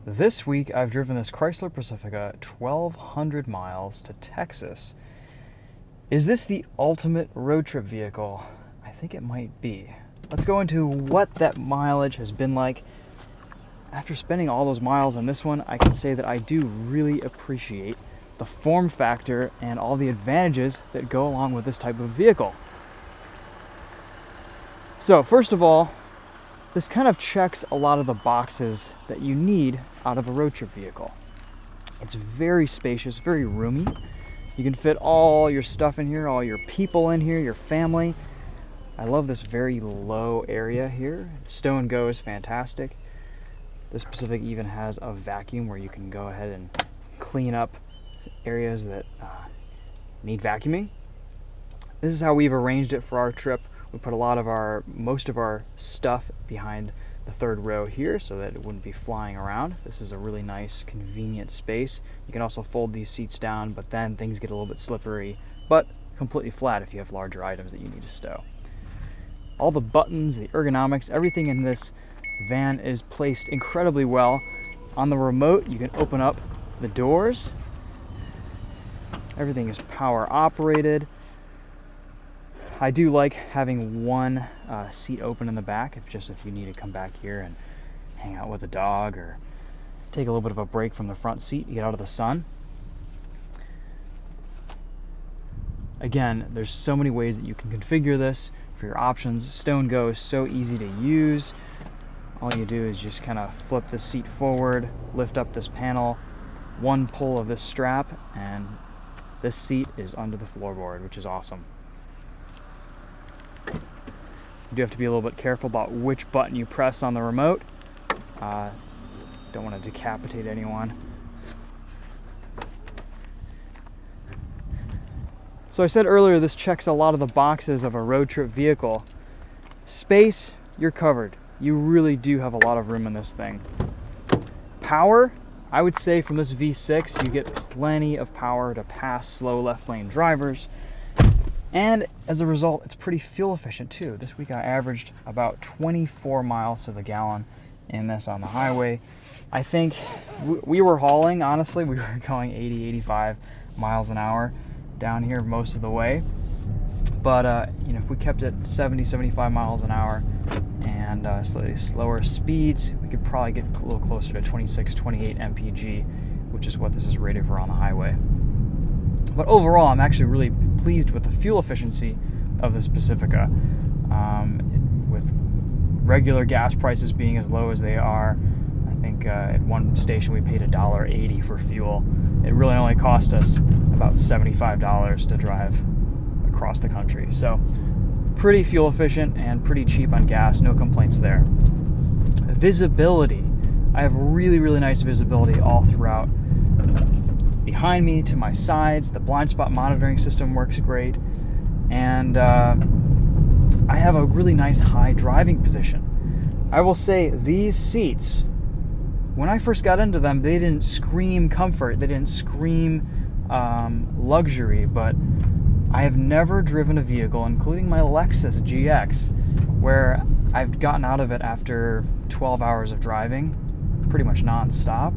This week I've driven this Chrysler Pacifica 1,200 miles to Texas. Is this the ultimate road trip vehicle? I think it might be. Let's go into what that mileage has been like. After spending all those miles on this one, I can say that I do really appreciate the form factor and all the advantages that go along with this type of vehicle. So first of all, this kind of checks a lot of the boxes that you need out of a road trip vehicle. It's very spacious, very roomy. You can fit all your stuff in here, all your people in here, your family. I love this very low area here. Stow and go is fantastic. This Pacific even has a vacuum where you can go ahead and clean up areas that need vacuuming. This is how we've arranged it for our trip. We put most of our stuff behind the third row here so that it wouldn't be flying around. This is a really nice, convenient space. You can also fold these seats down, but then things get a little bit slippery, but completely flat if you have larger items that you need to stow. All the buttons, the ergonomics, everything in this van is placed incredibly well. On the remote, you can open up the doors. Everything is power operated. I do like having one seat open in the back if you need to come back here and hang out with a dog or take a little bit of a break from the front seat to get out of the sun. Again, there's so many ways that you can configure this for your options. Stow and go is so easy to use. All you do is just kind of flip the seat forward, lift up this panel, one pull of this strap, and this seat is under the floorboard, which is awesome. You do have to be a little bit careful about which button you press on the remote. Don't want to decapitate anyone. So I said earlier, this checks a lot of the boxes of a road trip vehicle. Space, you're covered. You really do have a lot of room in this thing. Power, I would say from this V6, you get plenty of power to pass slow left lane drivers. And as a result, it's pretty fuel efficient too. This week I averaged about 24 miles to the gallon in this on the highway. I think we were hauling, honestly, we were going 80, 85 miles an hour down here most of the way. But if we kept it 70, 75 miles an hour and slightly slower speeds, we could probably get a little closer to 26, 28 mpg, which is what this is rated for on the highway. But overall, I'm actually really pleased with the fuel efficiency of this Pacifica. With regular gas prices being as low as they are, I think at one station we paid $1.80 for fuel. It really only cost us about $75 to drive across the country. So pretty fuel efficient and pretty cheap on gas, no complaints there. Visibility. I have really, really nice visibility all throughout. Behind me, to my sides, the blind spot monitoring system works great, and I have a really nice high driving position. I will say these seats, when I first got into them, they didn't scream comfort, they didn't scream luxury, but I have never driven a vehicle, including my Lexus GX, where I've gotten out of it after 12 hours of driving, pretty much non-stop,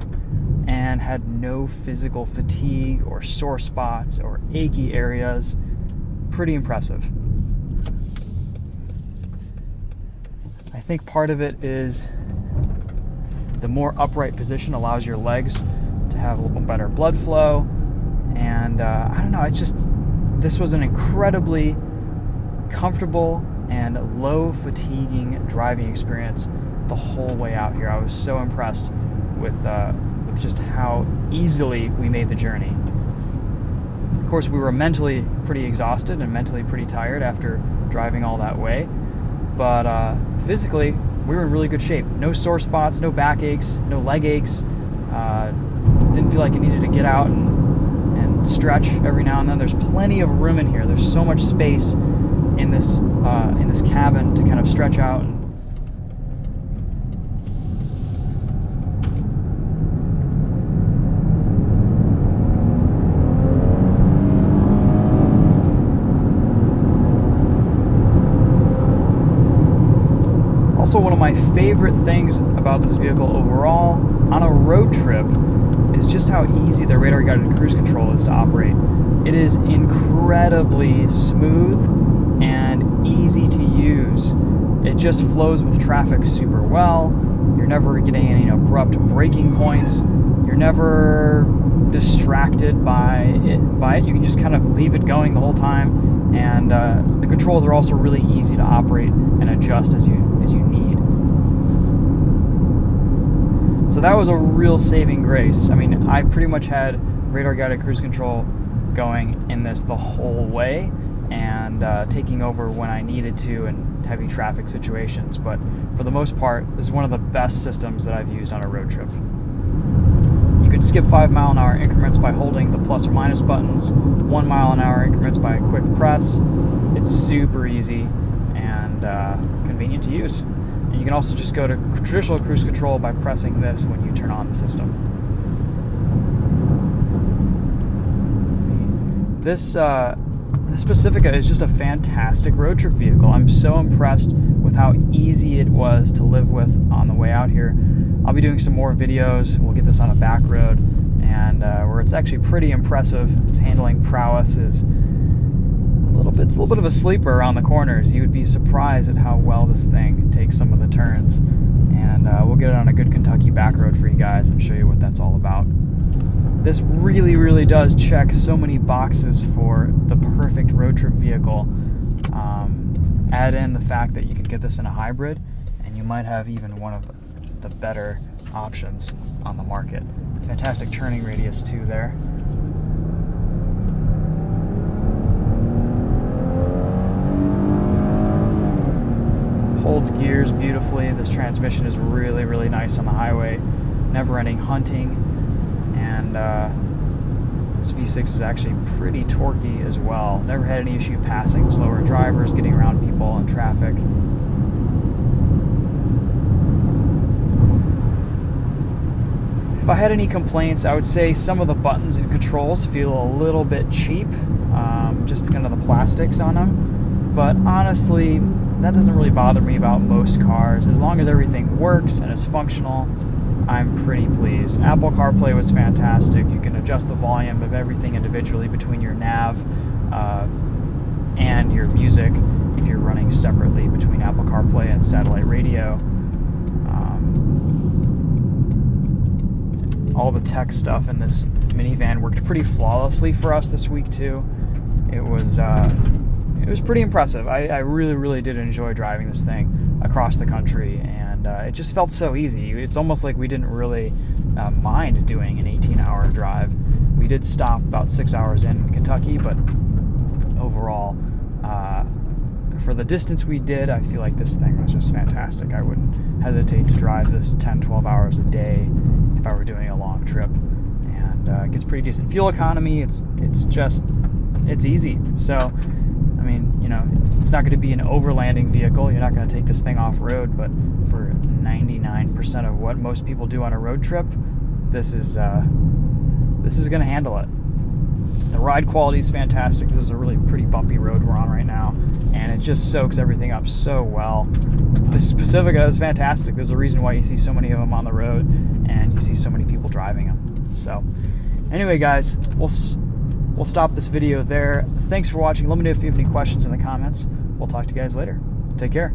and had no physical fatigue or sore spots or achy areas. Pretty impressive. I think part of it is the more upright position allows your legs to have a little better blood flow, and I don't know, this was an incredibly comfortable and low fatiguing driving experience the whole way out here. I was so impressed with just how easily we made the journey. Of course, we were mentally pretty exhausted and mentally pretty tired after driving all that way, but physically we were in really good shape. No sore spots, no back aches, no leg aches. Didn't feel like I needed to get out and stretch every now and then. There's plenty of room in here. There's so much space in this cabin to kind of stretch out. Also, one of my favorite things about this vehicle overall on a road trip is just how easy the radar guided cruise control is to operate. It is incredibly smooth and easy to use. It just flows with traffic super well. You're never getting any abrupt braking points. You're never distracted by it. You can just kind of leave it going the whole time, and the controls are also really easy to operate and adjust as you need. So that was a real saving grace. I mean, I pretty much had radar guided cruise control going in this the whole way, and taking over when I needed to in heavy traffic situations. But for the most part, this is one of the best systems that I've used on a road trip. You can skip 5 mile-an-hour increments by holding the plus or minus buttons, 1 mile-an-hour increments by a quick press. It's super easy and convenient to use. And you can also just go to traditional cruise control by pressing this when you turn on the system. This Pacifica is just a fantastic road trip vehicle. I'm so impressed with how easy it was to live with on the way out here. I'll be doing some more videos. We'll get this on a back road, and where it's actually pretty impressive. Its handling prowess is it's a little bit of a sleeper around the corners. You would be surprised at how well this thing takes some of the turns. And we'll get it on a good Kentucky back road for you guys and show you what that's all about. This really, really does check so many boxes for the perfect road trip vehicle. Add in the fact that you can get this in a hybrid, and you might have even one of the better options on the market. Fantastic turning radius too there. Holds gears beautifully. This transmission is really, really nice on the highway. Never-ending hunting. And this V6 is actually pretty torquey as well. Never had any issue passing slower drivers, getting around people in traffic. If I had any complaints, I would say some of the buttons and controls feel a little bit cheap, just kind of the plastics on them. But honestly, that doesn't really bother me about most cars. As long as everything works and is functional, I'm pretty pleased. Apple CarPlay was fantastic. You can adjust the volume of everything individually between your nav and your music if you're running separately between Apple CarPlay and satellite radio. All the tech stuff in this minivan worked pretty flawlessly for us this week too. It was pretty impressive. I really, really did enjoy driving this thing across the country, and it just felt so easy. It's almost like we didn't really mind doing an 18-hour drive. We did stop about 6 hours in Kentucky, but overall, for the distance we did, I feel like this thing was just fantastic. I wouldn't hesitate to drive this 10-12 hours a day if I were doing a long trip, and it gets pretty decent fuel economy. It's easy. So, I mean, it's not going to be an overlanding vehicle. You're not going to take this thing off road, but for 99% of what most people do on a road trip, this is going to handle it. The ride quality is fantastic. This is a really pretty bumpy road we're on right now, and it just soaks everything up so well. This Pacifica is fantastic. There's a reason why you see so many of them on the road, and you see so many people driving them. So, anyway, guys, we'll stop this video there. Thanks for watching. Let me know if you have any questions in the comments. We'll talk to you guys later. Take care.